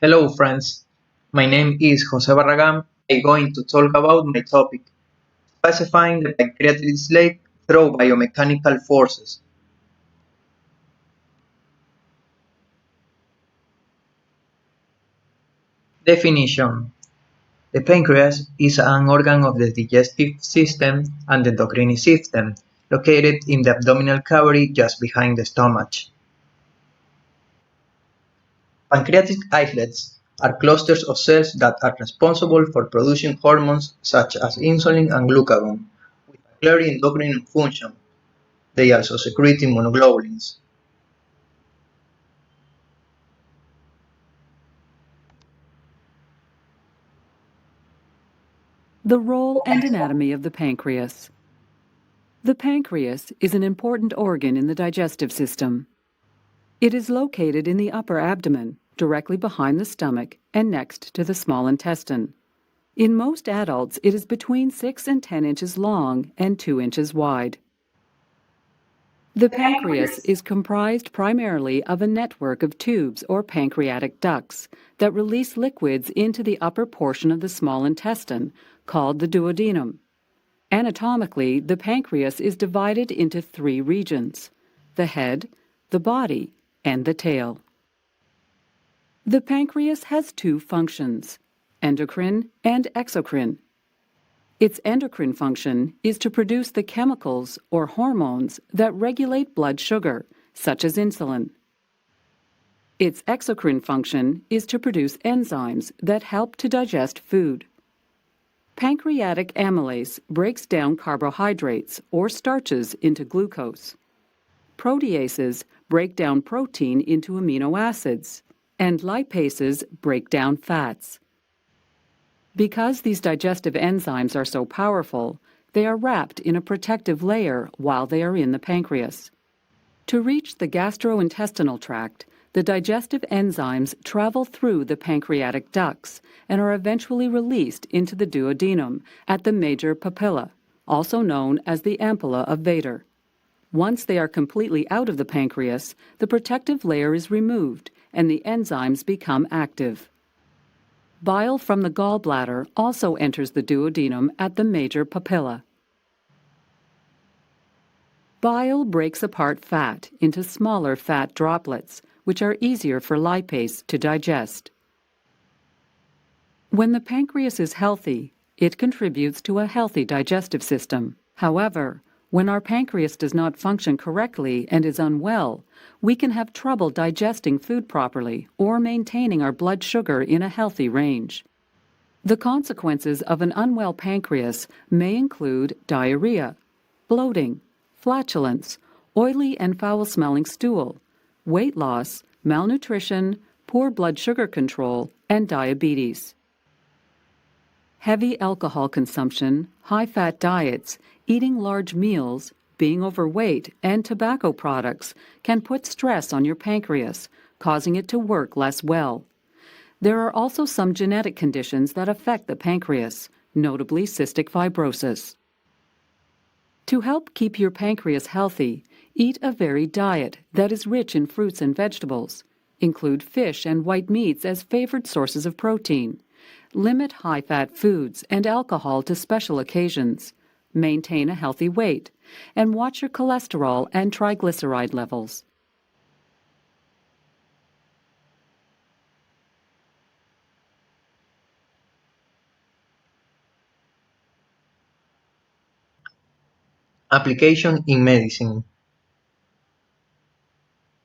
Hello friends, my name is Jose Barragan. I'm going to talk about my topic, specifying the pancreatic islet through biomechanical forces. Definition: the pancreas is an organ of the digestive system and the endocrine system, located in the abdominal cavity just behind the stomach. Pancreatic islets are clusters of cells that are responsible for producing hormones such as insulin and glucagon, with a clear endocrine function. They also secrete immunoglobulins. The role and anatomy of the pancreas. The pancreas is an important organ in the digestive system. It is located in the upper abdomen, directly behind the stomach and next to the small intestine. In most adults, it is between 6 and 10 inches long and 2 inches wide. The pancreas is comprised primarily of a network of tubes or pancreatic ducts that release liquids into the upper portion of the small intestine, called the duodenum. Anatomically, the pancreas is divided into 3 regions: the head, the body, and the tail. The pancreas has 2 functions: endocrine and exocrine. Its endocrine function is to produce the chemicals or hormones that regulate blood sugar, such as insulin. Its exocrine function is to produce enzymes that help to digest food. Pancreatic amylase breaks down carbohydrates or starches into glucose. Proteases break down protein into amino acids, and lipases break down fats. Because these digestive enzymes are so powerful, they are wrapped in a protective layer while they are in the pancreas. To reach the gastrointestinal tract, the digestive enzymes travel through the pancreatic ducts and are eventually released into the duodenum at the major papilla, also known as the ampulla of Vater. Once they are completely out of the pancreas, the protective layer is removed and the enzymes become active. Bile from the gallbladder also enters the duodenum at the major papilla. Bile breaks apart fat into smaller fat droplets, which are easier for lipase to digest. When the pancreas is healthy, it contributes to a healthy digestive system. However, when our pancreas does not function correctly and is unwell, we can have trouble digesting food properly or maintaining our blood sugar in a healthy range. The consequences of an unwell pancreas may include diarrhea, bloating, flatulence, oily and foul-smelling stool, weight loss, malnutrition, poor blood sugar control, and diabetes. Heavy alcohol consumption, high-fat diets, eating large meals, being overweight, and tobacco products can put stress on your pancreas, causing it to work less well. There are also some genetic conditions that affect the pancreas, notably cystic fibrosis. To help keep your pancreas healthy, eat a varied diet that is rich in fruits and vegetables. Include fish and white meats as favored sources of protein. Limit high-fat foods and alcohol to special occasions. Maintain a healthy weight, and watch your cholesterol and triglyceride levels. Application in medicine.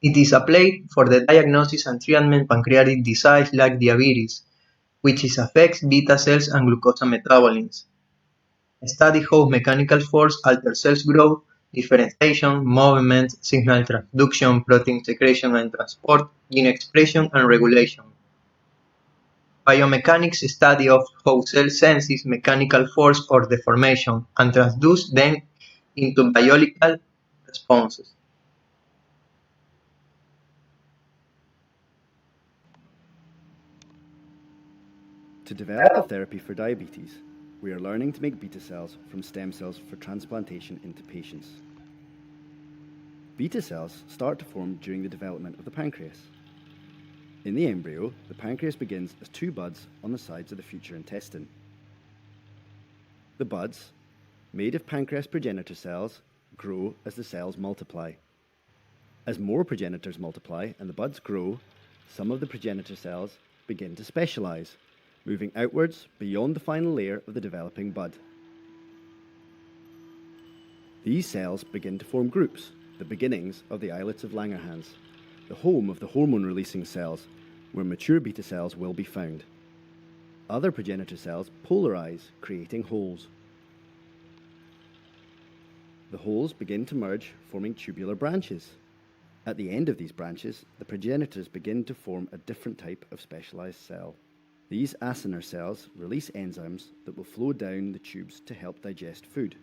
It is applied for the diagnosis and treatment pancreatic disease like diabetes, which affects beta cells and glucose metabolism. Study how mechanical force alters cells growth, differentiation, movement, signal transduction, protein secretion and transport, gene expression and regulation. Biomechanics study of how cell senses mechanical force or deformation and transduce them into biological responses. To develop a therapy for diabetes, we are learning to make beta cells from stem cells for transplantation into patients. Beta cells start to form during the development of the pancreas. In the embryo, the pancreas begins as two buds on the sides of the future intestine. The buds, made of pancreas progenitor cells, grow as the cells multiply. As more progenitors multiply and the buds grow, some of the progenitor cells begin to specialize, moving outwards beyond the final layer of the developing bud. These cells begin to form groups, the beginnings of the islets of Langerhans, the home of the hormone-releasing cells, where mature beta cells will be found. Other progenitor cells polarize, creating holes. The holes begin to merge, forming tubular branches. At the end of these branches, the progenitors begin to form a different type of specialized cell. These acinar cells release enzymes that will flow down the tubes to help digest food.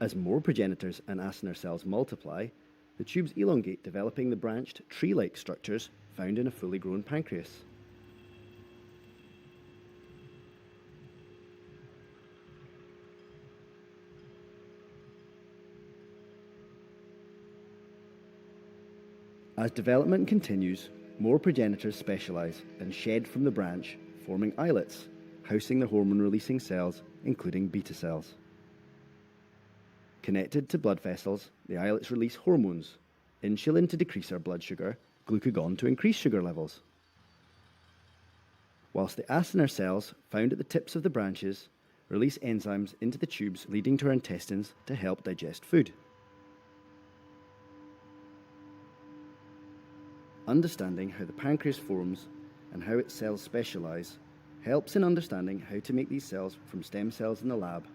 As more progenitors and acinar cells multiply, the tubes elongate, developing the branched tree-like structures found in a fully grown pancreas. As development continues, more progenitors specialize and shed from the branch, forming islets, housing the hormone-releasing cells, including beta cells. Connected to blood vessels, the islets release hormones, insulin to decrease our blood sugar, glucagon to increase sugar levels. Whilst the acinar cells, found at the tips of the branches, release enzymes into the tubes leading to our intestines to help digest food. Understanding how the pancreas forms and how its cells specialize helps in understanding how to make these cells from stem cells in the lab,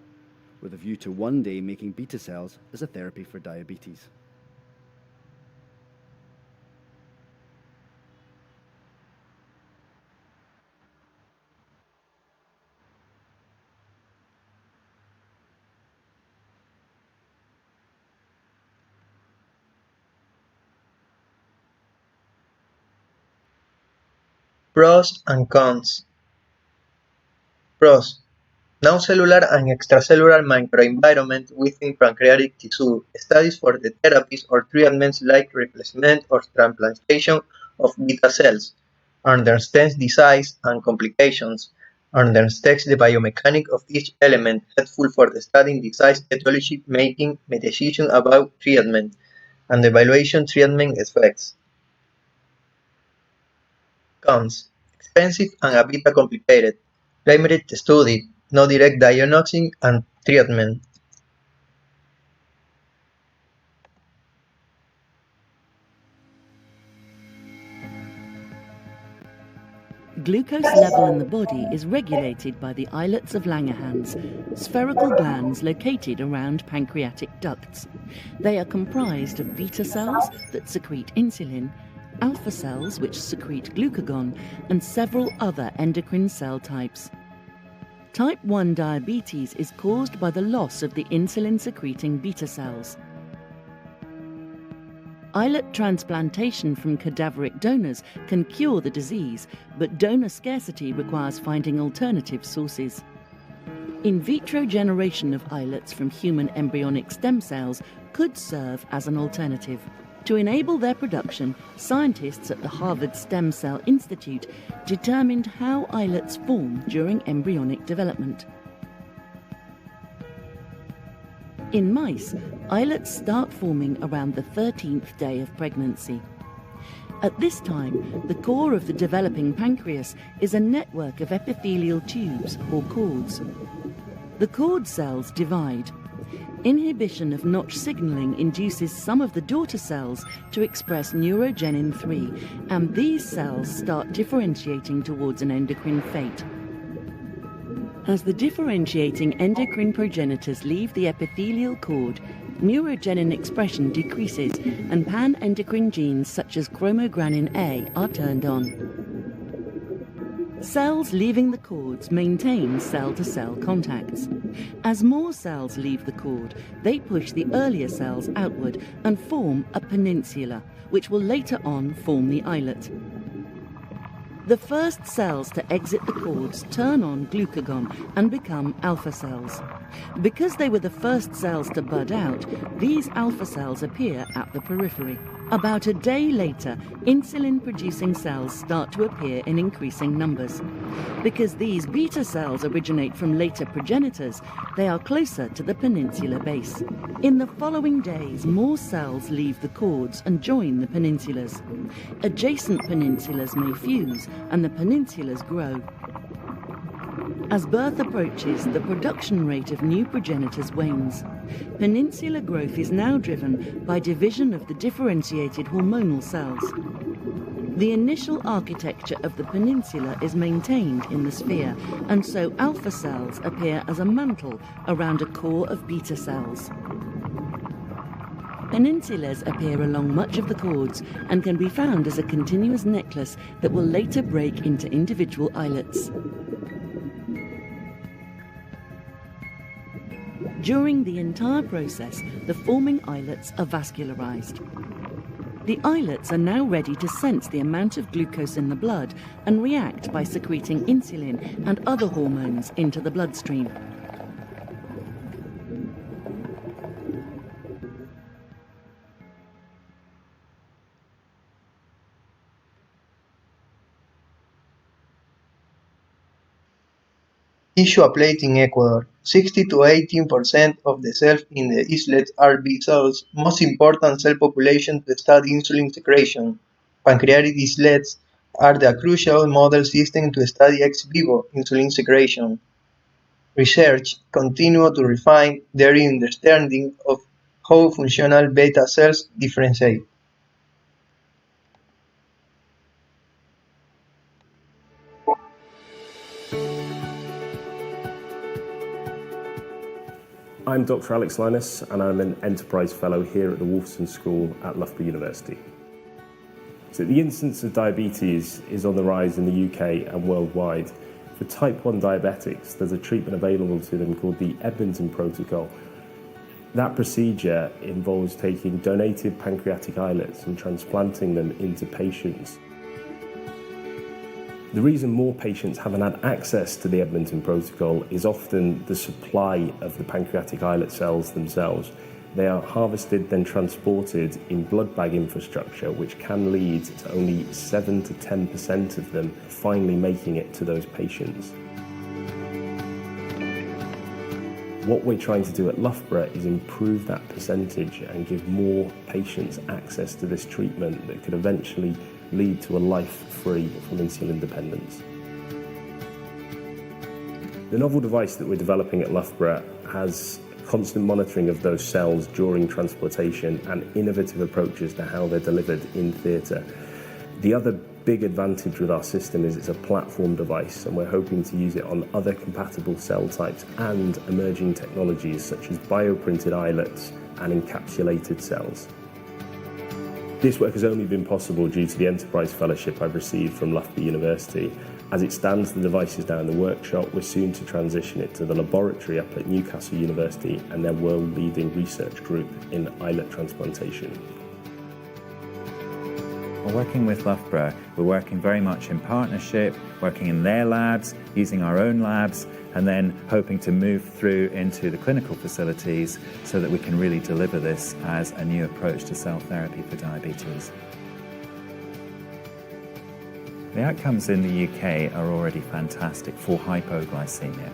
with a view to one day making beta cells as a therapy for diabetes. Pros and cons. Pros: non-cellular and extracellular microenvironment within pancreatic tissue. Studies for the therapies or treatments like replacement or transplantation of beta cells. Understands disease and complications. Understands the biomechanics of each element, helpful for the studying disease etiology, making decisions about treatment, and evaluation treatment effects. Cons: expensive and a bit complicated. Limited study, no direct diagnosis and treatment. Glucose level in the body is regulated by the islets of Langerhans, spherical glands located around pancreatic ducts. They are comprised of beta cells that secrete insulin, alpha cells which secrete glucagon, and several other endocrine cell types. Type 1 diabetes is caused by the loss of the insulin-secreting beta cells. Islet transplantation from cadaveric donors can cure the disease, but donor scarcity requires finding alternative sources. In vitro generation of islets from human embryonic stem cells could serve as an alternative. To enable their production, scientists at the Harvard Stem Cell Institute determined how islets form during embryonic development. In mice, islets start forming around the 13th day of pregnancy. At this time, the core of the developing pancreas is a network of epithelial tubes, or cords. The cord cells divide. Inhibition of Notch signaling induces some of the daughter cells to express neurogenin 3, and these cells start differentiating towards an endocrine fate. As the differentiating endocrine progenitors leave the epithelial cord, neurogenin expression decreases and pan-endocrine genes such as chromogranin A are turned on. Cells leaving the cords maintain cell-to-cell contacts. As more cells leave the cord, they push the earlier cells outward and form a peninsula, which will later on form the islet. The first cells to exit the cords turn on glucagon and become alpha cells. Because they were the first cells to bud out, these alpha cells appear at the periphery. About a day later, insulin-producing cells start to appear in increasing numbers. Because these beta cells originate from later progenitors, they are closer to the peninsular base. In the following days, more cells leave the cords and join the peninsulas. Adjacent peninsulas may fuse, and the peninsulas grow. As birth approaches, the production rate of new progenitors wanes. Peninsular growth is now driven by division of the differentiated hormonal cells. The initial architecture of the peninsula is maintained in the sphere, and so alpha cells appear as a mantle around a core of beta cells. Peninsulas appear along much of the cords and can be found as a continuous necklace that will later break into individual islets. During the entire process, the forming islets are vascularized. The islets are now ready to sense the amount of glucose in the blood and react by secreting insulin and other hormones into the bloodstream. Tissue aplate in Ecuador. 60 to 18% of the cells in the islet are B cells, most important cell population to study insulin secretion. Pancreatic islets are the crucial model system to study ex vivo insulin secretion. Research continues to refine their understanding of how functional beta cells differentiate. I'm Dr. Alex Linus, and I'm an Enterprise Fellow here at the Wolfson School at Loughborough University. So the incidence of diabetes is on the rise in the UK and worldwide. For type 1 diabetics, there's a treatment available to them called the Edmonton Protocol. That procedure involves taking donated pancreatic islets and transplanting them into patients. The reason more patients haven't had access to the Edmonton Protocol is often the supply of the pancreatic islet cells themselves. They are harvested, then transported in blood bag infrastructure, which can lead to only 7 to 10% of them finally making it to those patients. What we're trying to do at Loughborough is improve that percentage and give more patients access to this treatment that could eventually lead to a life free from insulin dependence. The novel device that we're developing at Loughborough has constant monitoring of those cells during transplantation and innovative approaches to how they're delivered in theatre. The other big advantage with our system is it's a platform device, and we're hoping to use it on other compatible cell types and emerging technologies such as bioprinted islets and encapsulated cells. This work has only been possible due to the Enterprise Fellowship I've received from Loughborough University. As it stands, the device is now in the workshop. We're soon to transition it to the laboratory up at Newcastle University and their world-leading research group in islet transplantation. Working with Loughborough, we're working very much in partnership, working in their labs, using our own labs, and then hoping to move through into the clinical facilities so that we can really deliver this as a new approach to cell therapy for diabetes. The outcomes in the UK are already fantastic for hypoglycemia,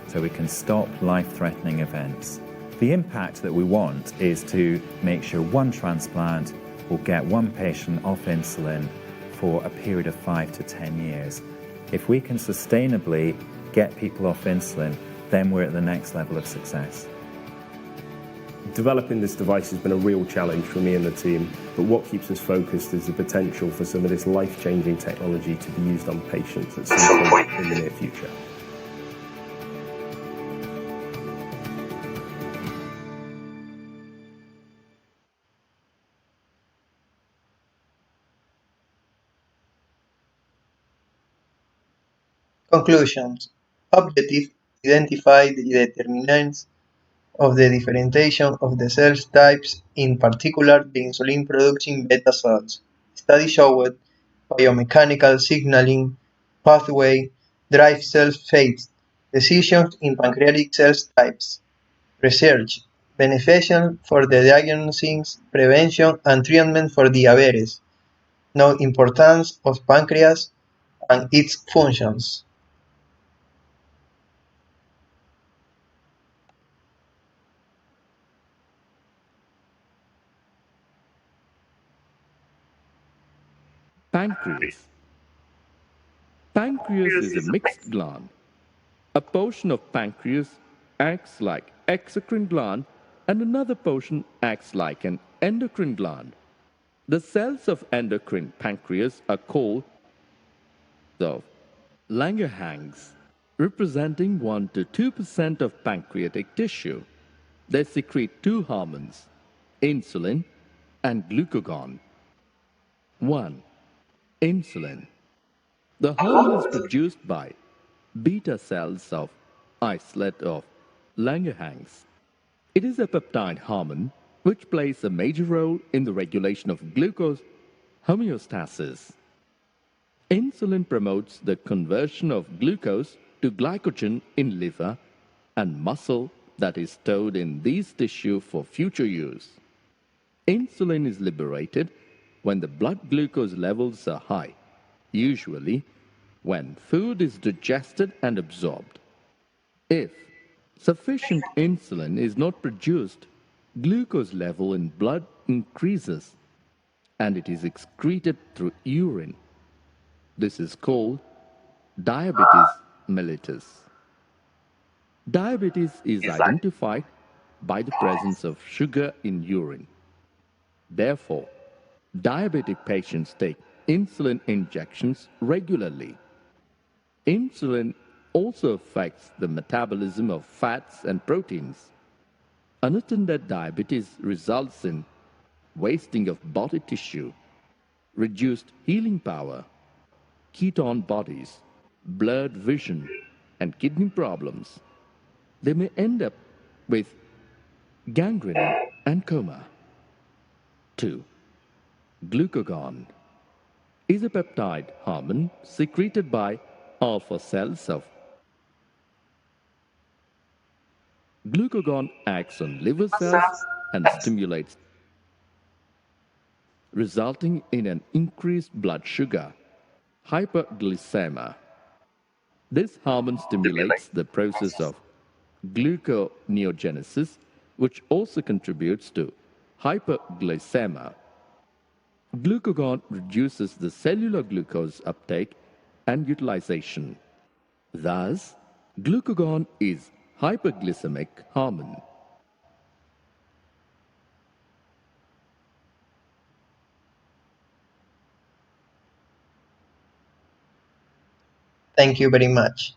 so we can stop life-threatening events. The impact that we want is to make sure one transplant will get one patient off insulin for a period of 5 to 10 years. If we can sustainably get people off insulin, then we're at the next level of success. Developing this device has been a real challenge for me and the team, but what keeps us focused is the potential for some of this life-changing technology to be used on patients at some point in the near future. Conclusions. Objective: identify the determinants of the differentiation of the cell types, in particular the insulin-producing beta cells. Study showed biomechanical signaling pathway drive cell fate decisions in pancreatic cell types. Research Beneficial for the diagnosis, prevention, and treatment for diabetes. No importance of pancreas and its functions. Pancreas. Pancreas is a mixed gland. A portion of pancreas acts like exocrine gland and another portion acts like an endocrine gland. The cells of endocrine pancreas are called of Langerhans, representing 1 to 2% of pancreatic tissue. They secrete two hormones, insulin and glucagon. 1. Insulin. The hormone is produced by beta cells of islet of Langerhans. It is a peptide hormone which plays a major role in the regulation of glucose homeostasis. Insulin promotes the conversion of glucose to glycogen in liver and muscle that is stored in these tissues for future use. Insulin is liberated when the blood glucose levels are high, usually when food is digested and absorbed. If sufficient insulin is not produced, glucose level in blood increases and it is excreted through urine. This is called diabetes mellitus. Diabetes is identified by the presence of sugar in urine. Therefore, diabetic patients take insulin injections regularly. Insulin also affects the metabolism of fats and proteins. Unattended diabetes results in wasting of body tissue, reduced healing power, ketone bodies, blurred vision, and kidney problems. They may end up with gangrene and coma. 2. Glucagon is a peptide hormone secreted by alpha cells of glucagon acts on liver cells and stimulates, resulting in an increased blood sugar, hyperglycemia. This hormone stimulates the process of gluconeogenesis, which also contributes to hyperglycemia. Glucagon reduces the cellular glucose uptake and utilization. Thus, glucagon is hyperglycemic hormone. Thank you very much.